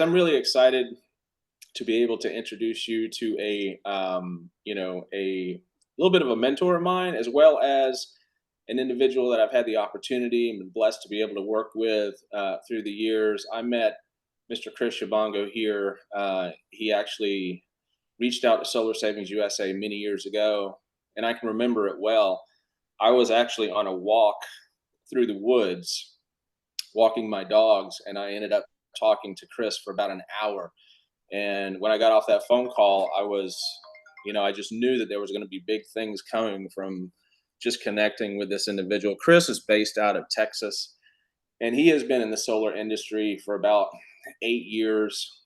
I'm really excited to be able to introduce you to a little bit of a mentor of mine, as well as an individual that I've had the opportunity and been blessed to be able to work with through the years. I met Mr. Chris Tshibangu here. He actually reached out to Solar Savings USA many years ago, and I can remember it well. I was actually on a walk through the woods, walking my dogs, and I ended up talking to Chris for about an hour. And when I got off that phone call, I just knew that there was going to be big things coming from just connecting with this individual. Chris is based out of Texas, and he has been in the solar industry for about 8 years.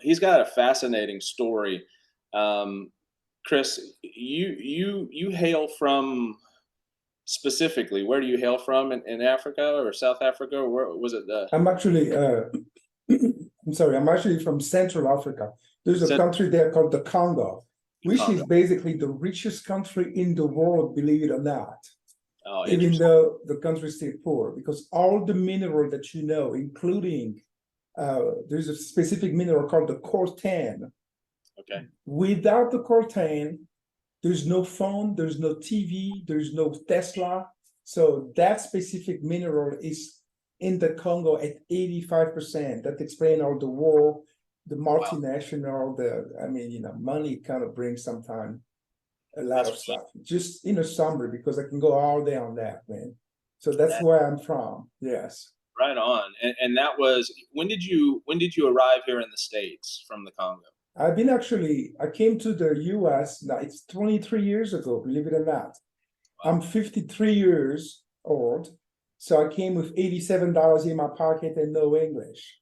He's got a fascinating story. Um, Chris, you hail from, specifically, where do you hail from, in Africa or South Africa, or where was it? I'm actually, I'm sorry, I'm actually from Central Africa. There's a country there called the Congo, which is basically the richest country in the world, believe it or not. Oh, even though the country is still poor, because all the mineral that you know, including there's a specific mineral called the coltan. Okay. Without the coltan, there's no phone, there's no TV, there's no Tesla. So that specific mineral is in the Congo at 85%. That explains all the war, the multinational, money kind of brings sometimes a lot of stuff. Just in a summary, because I can go all day on that, man. So that's where I'm from. Yes. Right on. And that was, when did you arrive here in the States from the Congo? I came to the US, now it's 23 years ago, believe it or not. Wow. I'm 53 years old. So I came with $87 in my pocket and no English.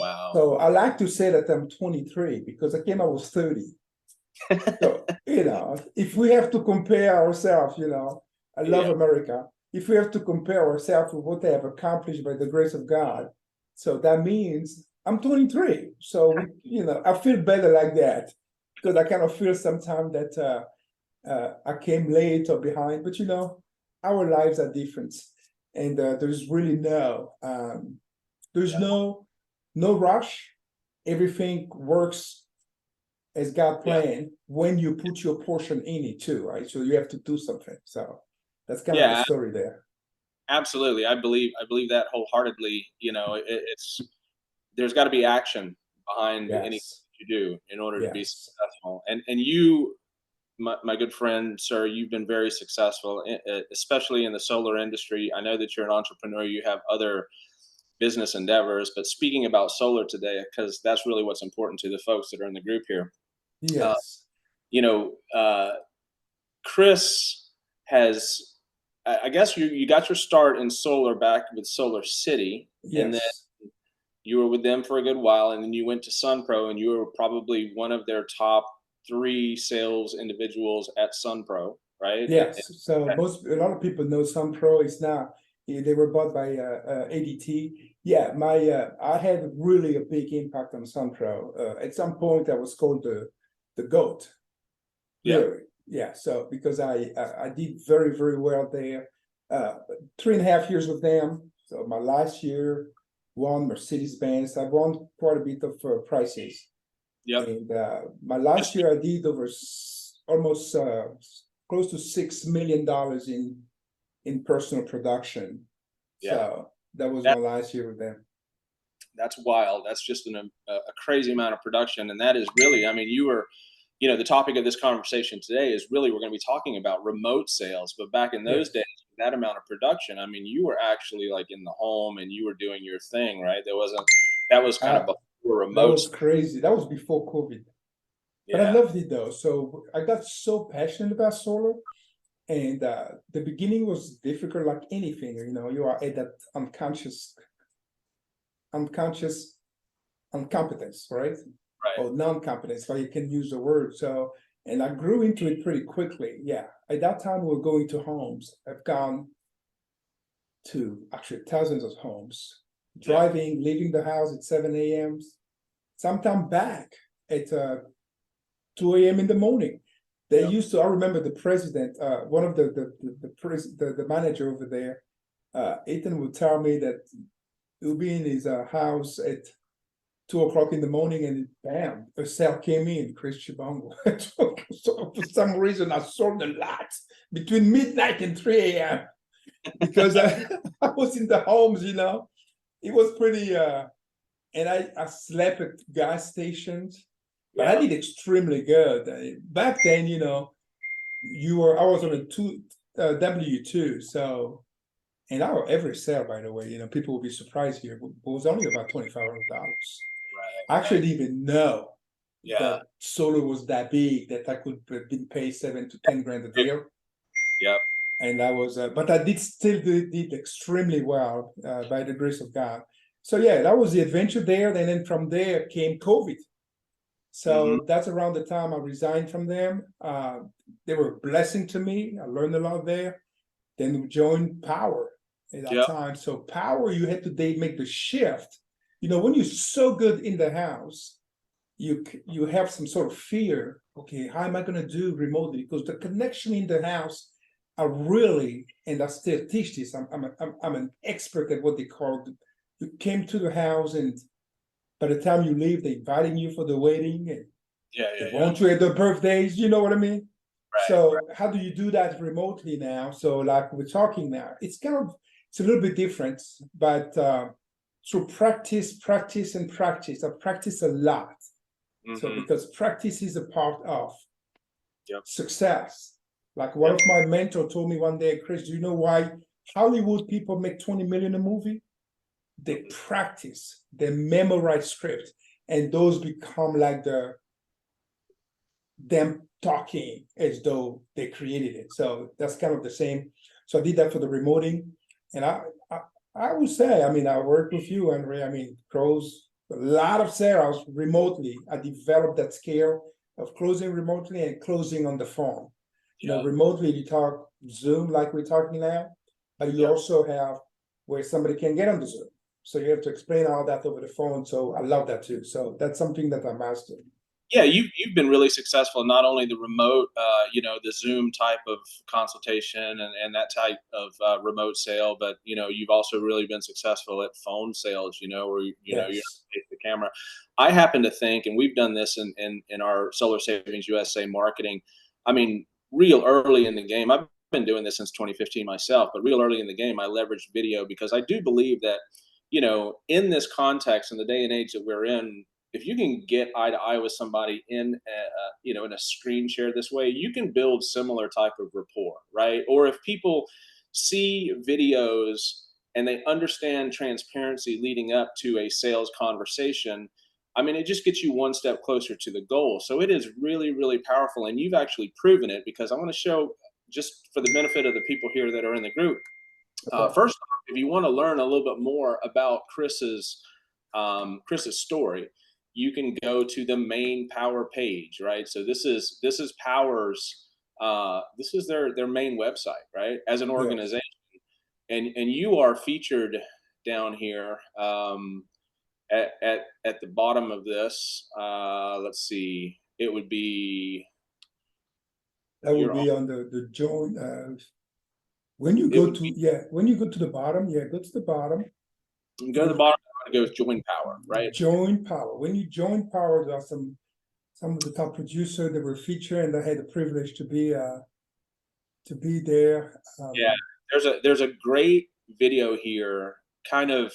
Wow. So I like to say that I'm 23 because I was 30. So, if we have to compare ourselves, I love America. If we have to compare ourselves with what they have accomplished by the grace of God, so that means I'm 23. So, I feel better like that, because I kind of feel sometimes that I came late or behind, but our lives are different. And there's really no rush. Everything works as God planned when you put your portion in it too, right? So you have to do something. So that's kind of the story there. Absolutely. I believe that wholeheartedly. There's got to be action behind anything you do in order to be successful. And you, my good friend, sir, you've been very successful, especially in the solar industry. I know that you're an entrepreneur. You have other business endeavors, but speaking about solar today, because that's really what's important to the folks that are in the group here. Yes. Chris has, I guess you got your start in solar back with Solar City. Yes. And then you were with them for a good while, and then you went to SunPro, and you were probably one of their top 3 sales individuals at SunPro, right? Yes. So a lot of people know SunPro is now, they were bought by ADT. Yeah, I had really a big impact on SunPro. At some point, I was called the GOAT. Yeah. Yeah. So because I did very, very well there. 3.5 years with them. So my last year, won Mercedes-Benz. I won quite a bit of prizes. Yeah. And my last year, I did over almost close to $6 million in personal production. Yeah. So that was my last year with them. That's wild. That's just a crazy amount of production. And that is really, you were, the topic of this conversation today is really, we're going to be talking about remote sales. But back in those days, that amount of production, you were actually like in the home and you were doing your thing, right? That was kind of before remote. That was crazy. That was before COVID. But I loved it though. So I got so passionate about solar. And the beginning was difficult, like anything, you are at that unconscious incompetence, right? Or non-competence, if you can use the word. So, and I grew into it pretty quickly. Yeah. At that time, we were going to homes. I've gone to actually thousands of homes, driving, leaving the house at 7 a.m., sometime back at 2 a.m. in the morning. They used to, I remember the president, one of the manager over there, Ethan would tell me that he'll be in his house at 2 o'clock in the morning, and bam, a sale came in, Chris Tshibangu. So for some reason, I sold a lot between midnight and 3 a.m. because I was in the homes, It was pretty, and I slept at gas stations, but I Yeah. did extremely good. Back then, I was on a W2, so, and every sale, by the way, people will be surprised here, was only about $2,500. Right. I actually didn't even know Yeah. that solar was that big that I could been paid 7 to 10 grand a year. Yep. And I was, but I did extremely well by the grace of God. So yeah, that was the adventure there. And then from there came COVID. So that's around the time I resigned from them. They were a blessing to me. I learned a lot there. Then we joined Power at that Yep. time. So Power, you had to make the shift. When you're so good in the house, you have some sort of fear. Okay, how am I going to do remotely? Because the connection in the house are really, and I still teach this. I'm an expert at what they call. You came to the house, and by the time you leave, they inviting you for the wedding, and they Yeah. want you at their birthdays. You know what I mean? Right. So how do you do that remotely now? So like we're talking now, it's a little bit different, but through practice, and practice, I practice a lot. So because practice is a part of success. Like one of my mentors told me one day, Chris, do you know why Hollywood people make 20 million a movie? They practice, they memorize scripts, and those become like them talking as though they created it. So that's kind of the same. So I did that for the remoting. And I would say, I work with you, Andre. Close a lot of sales remotely. I developed that skill of closing remotely and closing on the phone. Remotely you talk Zoom like we're talking now, but you also have where somebody can get on the Zoom. So you have to explain all that over the phone. So I love that too. So that's something that I mastered. Yeah, you've been really successful, not only the remote, the Zoom type of consultation and that type of remote sale, but you've also really been successful at phone sales. Where you Yes. face the camera. I happen to think, and we've done this in our Solar Savings USA marketing. Real early in the game, I've been doing this since 2015 myself, but real early in the game, I leveraged video because I do believe that in this context, in the day and age that we're in, if you can get eye to eye with somebody in in a screen share this way, you can build similar type of rapport, right? Or if people see videos and they understand transparency leading up to a sales conversation, it just gets you one step closer to the goal. So it is really, really powerful, and you've actually proven it, because I want to show, just for the benefit of the people here that are in the group. Okay. First off, if you want to learn a little bit more about Chris's story, you can go to the main Power page, right? So this is Power's this is their main website, right? As an Yes. organization, and you are featured down here at the bottom of this. Let's see, it would be That would your be on the join. When you it go would to be when you go to the bottom, go to the bottom. go to the bottom. It goes Join Power, right? Join Power. When you join Power, there are some of the top producers that were featured, and I had the privilege to be there. Yeah, there's a great video here, kind of,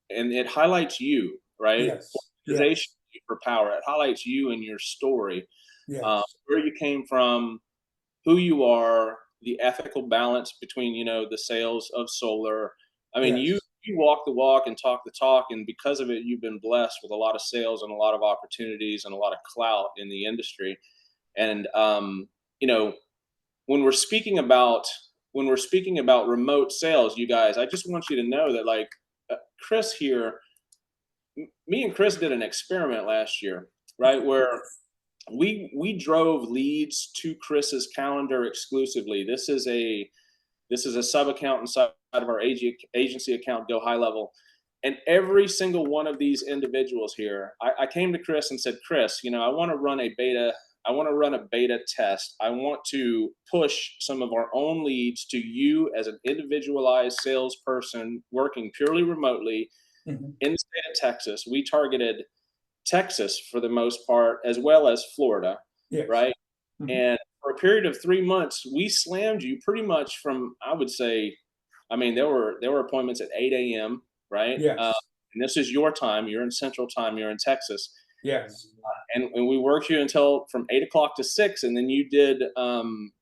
and it highlights you, right? Yes, Organization yes, for Power. It highlights you and your story, yes, where you came from, who you are, the ethical balance between the sales of solar. You yes. walk the walk and talk the talk, and because of it, you've been blessed with a lot of sales and a lot of opportunities and a lot of clout in the industry. And you know, when we're speaking about remote sales, you guys, I just want you to know that, like, Chris here, me and Chris did an experiment last year, right, where we drove leads to Chris's calendar exclusively. This is a sub account inside of our agency account, Go High Level. And every single one of these individuals here, I came to Chris and said, Chris, I want to run a beta. I want to run a beta test. I want to push some of our own leads to you as an individualized salesperson working purely remotely Mhm. in the state of Texas. We targeted Texas for the most part, as well as Florida, Yes. right? Mhm. And for a period of 3 months, we slammed you pretty much from, I would say, I mean, there were appointments at 8 a.m., right? Yes. And this is your time. You're in Central Time. You're in Texas, Yes. and we worked you until from 8 o'clock to 6, and then you did,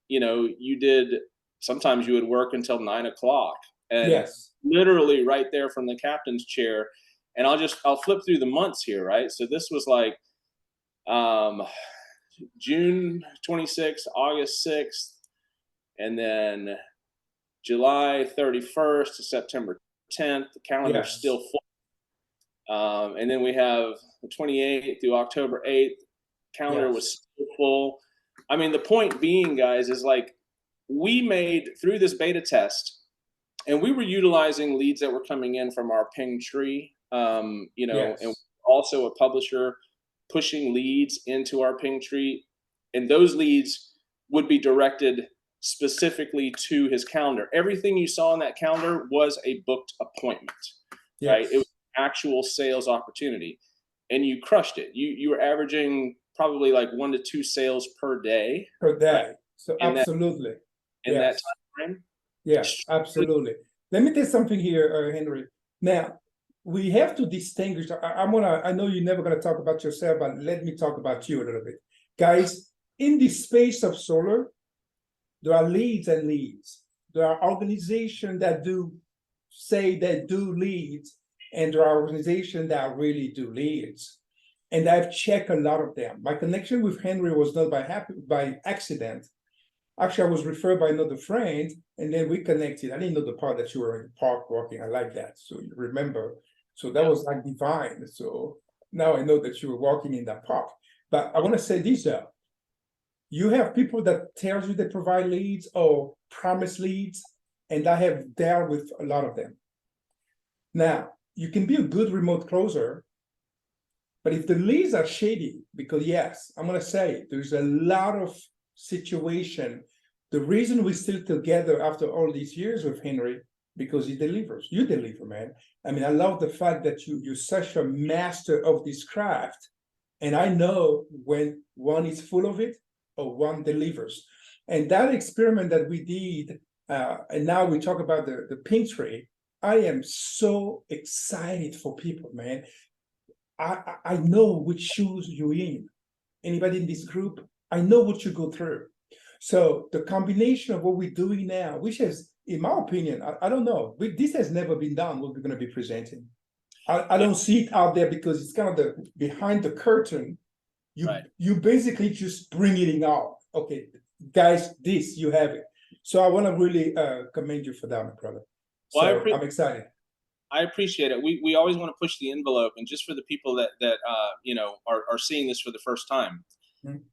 you did. Sometimes you would work until 9 o'clock, and Yes. literally right there from the captain's chair. And I'll flip through the months here, right? So this was like um, June 26th, August 6th, and then July 31st to September 10th. The calendar's Yes. still full. And then we have the 28th through October 8th. Calendar was Yes. still full. I mean, the point being, guys, is like we made through this beta test, and we were utilizing leads that were coming in from our ping tree, and Yes. also a publisher pushing leads into our ping tree, and those leads would be directed specifically to his calendar. Everything you saw on that calendar was a booked appointment, right? It was Yes. actual sales opportunity, and you crushed it. You were averaging probably like 1 to 2 sales per day, Per right? day. So In that absolutely. in that Yes. time frame. Yes, absolutely. Let me tell you something here, Henry. Now, we have to distinguish. I know you're never going to talk about yourself, but let me talk about you a little bit. Guys, in the space of solar, there are leads and leads. There are organizations that do say they do leads, and there are organizations that really do leads. And I've checked a lot of them. My connection with Henry was not by accident. Actually, I was referred by another friend, and then we connected. I didn't know the part that you were in the park walking. I like that. So you remember. So that Yeah. was like divine. So now I know that you were walking in that park. But I want to say this though. You have people that tells you they provide leads or promise leads, and I have dealt with a lot of them. Now, you can be a good remote closer, but if the leads are shady, because yes, I'm gonna say there's a lot of situation. The reason we're still together after all these years with Henry, because he delivers. You deliver, man. I mean, I love the fact that you're such a master of this craft. And I know when one is full of it or one delivers. And that experiment that we did, and now we talk about the pink tree, I am so excited for people, man. I know which shoes you're in. Anybody in this group, I know what you go through. So the combination of what we're doing now, which is, in my opinion, I don't know, this has never been done, what we're going to be presenting. I Yeah. don't see it out there because it's kind of the behind the curtain. Right. You basically just bring it in out. Okay, guys, this, you have it. So I want to really commend you for that, my brother. Well, So I'm excited. I appreciate it. We always want to push the envelope, and just for the people that are seeing this for the first time, Mhm.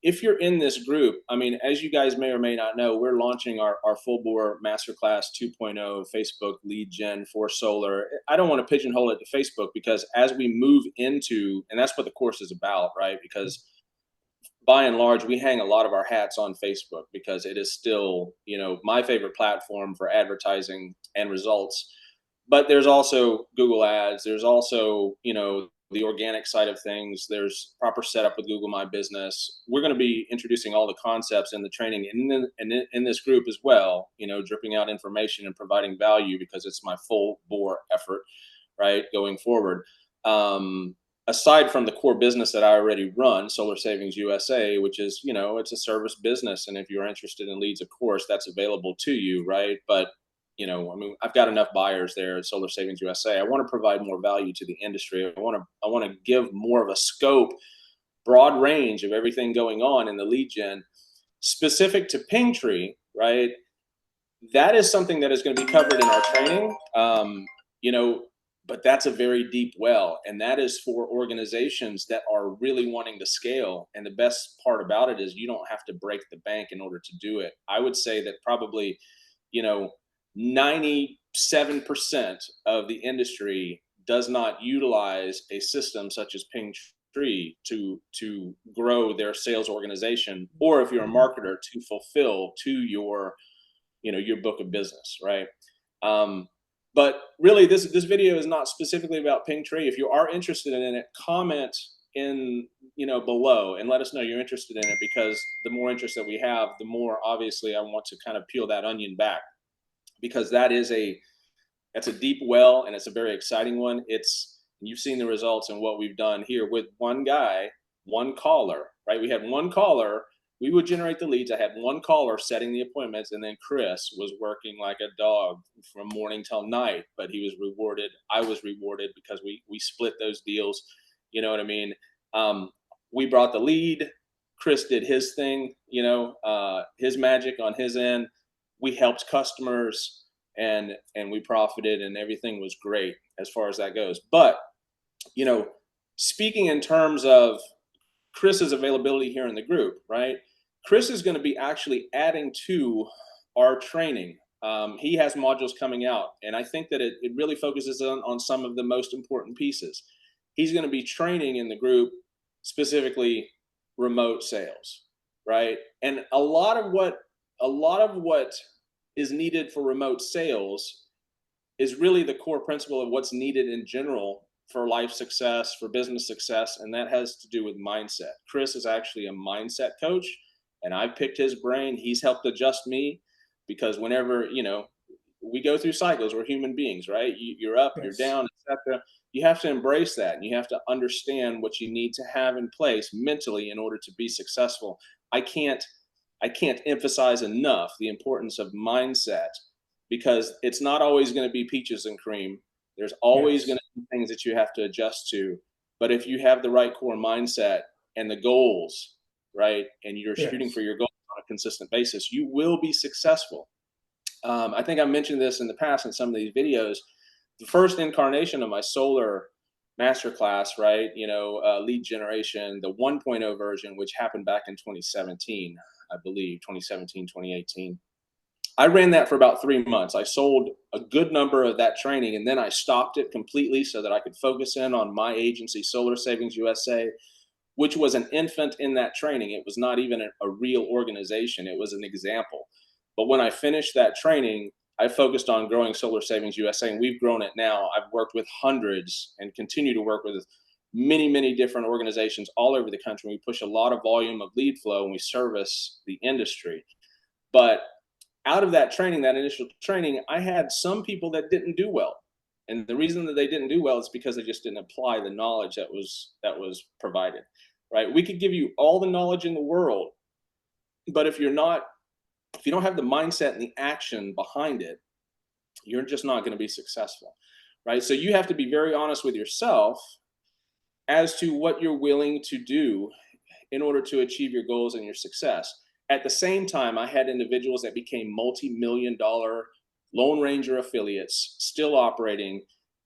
if you're in this group, I mean, as you guys may or may not know, we're launching our full bore masterclass 2.0 Facebook lead gen for solar. I don't want to pigeonhole it to Facebook, because as we move into, and that's what the course is about, right? Because by and large, we hang a lot of our hats on Facebook, because it is still, my favorite platform for advertising and results. But there's also Google Ads. There's also, the organic side of things. There's proper setup with Google My Business. We're going to be introducing all the concepts in the training, and in this group as well, dripping out information and providing value, because it's my full bore effort, right, going forward. Aside from the core business that I already run, Solar Savings USA, which is, it's a service business. And if you're interested in leads, of course, that's available to you, right? But, I mean, I've got enough buyers there at Solar Savings USA. I want to provide more value to the industry. I want to give more of a scope, broad range of everything going on in the lead gen specific to Pingtree, right? That is something that is going to be covered in our training. You know, but that's a very deep well, and that is for organizations that are really wanting to scale. And the best part about it is you don't have to break the bank in order to do it. I would say that probably, you know, 97% of the industry does not utilize a system such as Pingtree to grow their sales organization, or if you're a marketer, to fulfill to your, your book of business, right? But really, this video is not specifically about Ping Tree. If you are interested in it, comment in below and let us know you're interested in it, because the more interest that we have, the more obviously I want to kind of peel that onion back, because that's a deep well, and it's a very exciting one. You've seen the results and what we've done here with one guy, one caller, right? We had one caller. We would generate the leads. I had one caller setting the appointments, and then Chris was working like a dog from morning till night. But he was rewarded. I was rewarded because we split those deals. You know what I mean? We brought the lead. Chris did his thing. His magic on his end. We helped customers, and we profited, and everything was great as far as that goes. But speaking in terms of Chris's availability here in the group, right? Chris is going to be actually adding to our training. He has modules coming out, and I think that it really focuses on some of the most important pieces. He's going to be training in the group, specifically remote sales, right? And a lot of what is needed for remote sales is really the core principle of what's needed in general for life success, for business success, and that has to do with mindset. Chris is actually a mindset coach, and I've picked his brain. He's helped adjust me, because whenever we go through cycles, we're human beings, right? You're up, Yes. you're down, etc. You have to embrace that, and you have to understand what you need to have in place mentally in order to be successful. I can't emphasize enough the importance of mindset, because it's not always going to be peaches and cream. There's always going to be things that you have to adjust to. But if you have the right core mindset and the goals, right, and you're shooting for your goals on a consistent basis, you will be successful. I think I mentioned this in the past in some of these videos. The first incarnation of my solar masterclass, right, lead generation, the 1.0 version, which happened back in 2017, I believe, 2017, 2018. I ran that for about 3 months. I sold a good number of that training, and then I stopped it completely so that I could focus in on my agency, Solar Savings USA, which was an infant in that training. It was not even a real organization. It was an example. But when I finished that training, I focused on growing Solar Savings USA, and we've grown it now. I've worked with hundreds and continue to work with many, many different organizations all over the country. We push a lot of volume of lead flow, and we service the industry. But out of that training, that initial training, I had some people that didn't do well. And the reason that they didn't do well is because they just didn't apply the knowledge that was provided, right? We could give you all the knowledge in the world, but if you don't have the mindset and the action behind it, you're just not going to be successful, right? So you have to be very honest with yourself as to what you're willing to do in order to achieve your goals and your success. At the same time, I had individuals that became multi-million-dollar Lone Ranger affiliates still operating.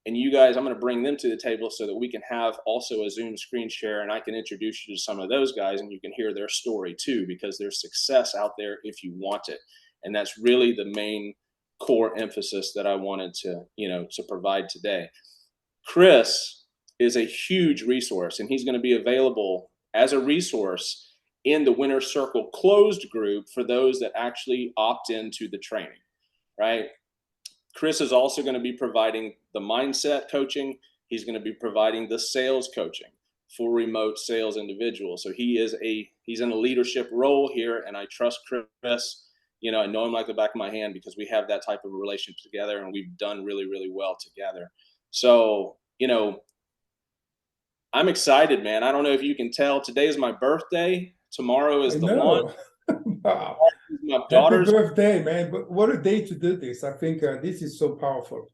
And you guys, I'm going to bring them to the table so that we can have also a Zoom screen share, and I can introduce you to some of those guys, and you can hear their story too, because there's success out there if you want it. And that's really the main core emphasis that I wanted to provide today. Chris is a huge resource, and he's going to be available as a resource in the Winner's Circle closed group for those that actually opt into the training, right? Chris is also going to be providing the mindset coaching. He's going to be providing the sales coaching for remote sales individuals. So he's in a leadership role here, and I trust Chris. I know him like the back of my hand because we have that type of relationship together, and we've done really, really well together. So, I'm excited, man. I don't know if you can tell. Today is my birthday. Tomorrow is the launch. Wow. My daughter's Happy birthday, man. But what a day to do this. I think this is so powerful.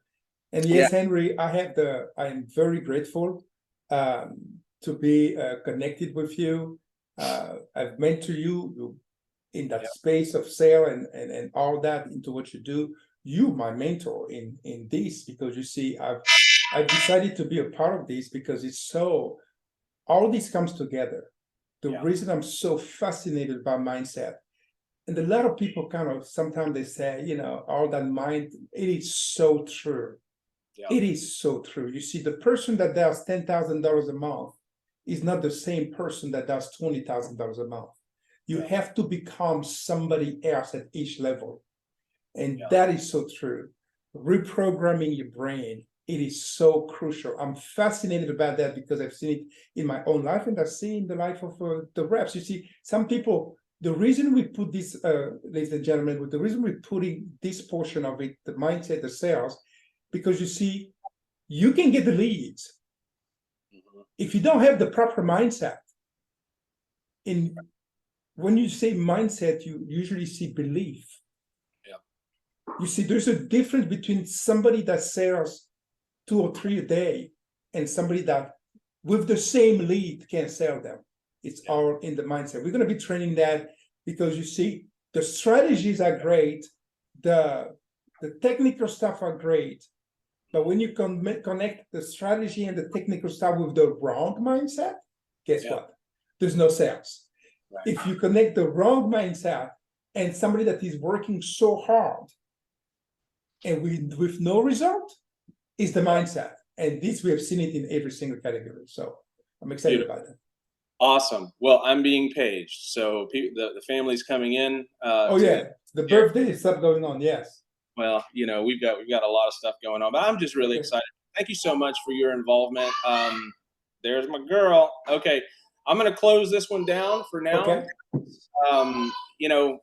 And yes, Henry, I am very grateful to be connected with you. I've mentored you in that space of sale and all that into what you do. You, my mentor in this, because you see, I've decided to be a part of this because all this comes together. The reason I'm so fascinated by mindset, and a lot of people kind of sometimes they say, all that mind, it is so true. Yeah. It is so true. You see, the person that does $10,000 a month is not the same person that does $20,000 a month. You have to become somebody else at each level. And that is so true. reprogramming your brain. It is so crucial. I'm fascinated about that because I've seen it in my own life, and I've seen the life of the reps. You see, some people, the reason we put this, ladies and gentlemen, the reason we're putting this portion of it, the mindset, the sales, because you see, you can get the leads. If you don't have the proper mindset, when you say mindset, you usually see belief. Yeah. You see, there's a difference between somebody that sells 2 or 3 a day and somebody that with the same lead can sell them. It's all in the mindset. We're going to be training that because you see, the strategies are great, the technical stuff are great, but when you connect the strategy and the technical stuff with the wrong mindset, guess what? There's no sales. Right. If you connect the wrong mindset and somebody that is working so hard and with no result, is the mindset. And this, we have seen it in every single category. So I'm excited about that. Awesome. Well, I'm being paged. So the family's coming in. The birthday is stuff going on. Yes. Well, you know, we've got a lot of stuff going on, but I'm just really excited. Thank you so much for your involvement. There's my girl. Okay. I'm going to close this one down for now. Okay. You know,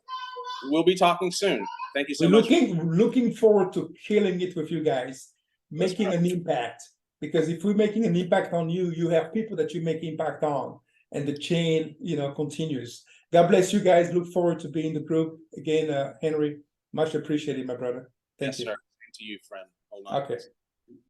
we'll be talking soon. Thank you so much. Looking forward to killing it with you guys, making an impact. Because if we're making an impact on you, you have people that you make impact on, and the chain, you know, continues. God bless you guys. Look forward to being in the group again. Henry, much appreciated, my brother. Thank you. Yes, sir. Same to you, friend. Hold on. Okay.